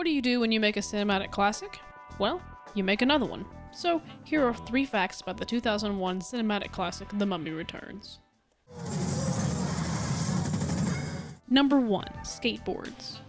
What do you do when you make a cinematic classic? Well, you make another one. So, here are 3 facts about the 2001 cinematic classic, The Mummy Returns. Number 1. Skateboards.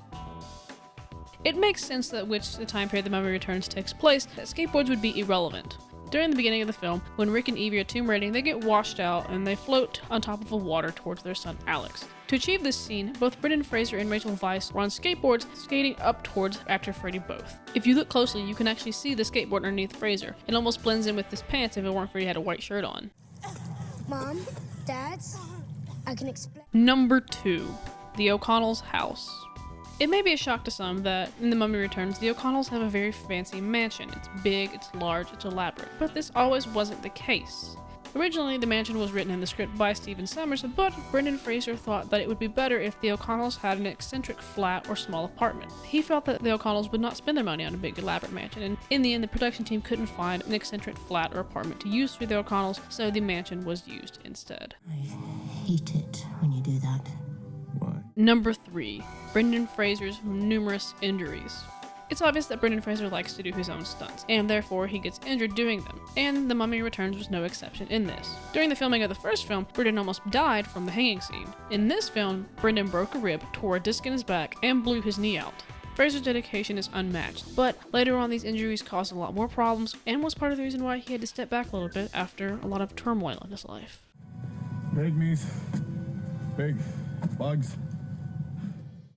It makes sense that the time period The Mummy Returns takes place, that skateboards would be irrelevant. During the beginning of the film, when Rick and Evie are tomb raiding, they get washed out and they float on top of the water towards their son Alex. To achieve this scene, both Brendan Fraser and Rachel Weisz were on skateboards skating up towards after Freddy both. If you look closely, you can actually see the skateboard underneath Fraser. It almost blends in with his pants if it weren't for he had a white shirt on. Mom, Dad, I can explain. Number 2. The O'Connells' house. It may be a shock to some that in The Mummy Returns, the O'Connells have a very fancy mansion. It's big, it's large, it's elaborate, but this always wasn't the case. Originally, the mansion was written in the script by Stephen Sommers, but Brendan Fraser thought that it would be better if the O'Connells had an eccentric flat or small apartment. He felt that the O'Connells would not spend their money on a big elaborate mansion, and in the end the production team couldn't find an eccentric flat or apartment to use for the O'Connells, so the mansion was used instead. I hate it when you do that. Why? Number 3. Brendan Fraser's numerous injuries. It's obvious that Brendan Fraser likes to do his own stunts, and therefore he gets injured doing them, and The Mummy Returns was no exception in this. During the filming of the first film, Brendan almost died from the hanging scene. In this film, Brendan broke a rib, tore a disc in his back, and blew his knee out. Fraser's dedication is unmatched, but later on these injuries caused a lot more problems, and was part of the reason why he had to step back a little bit after a lot of turmoil in his life. Big meat. Big bugs.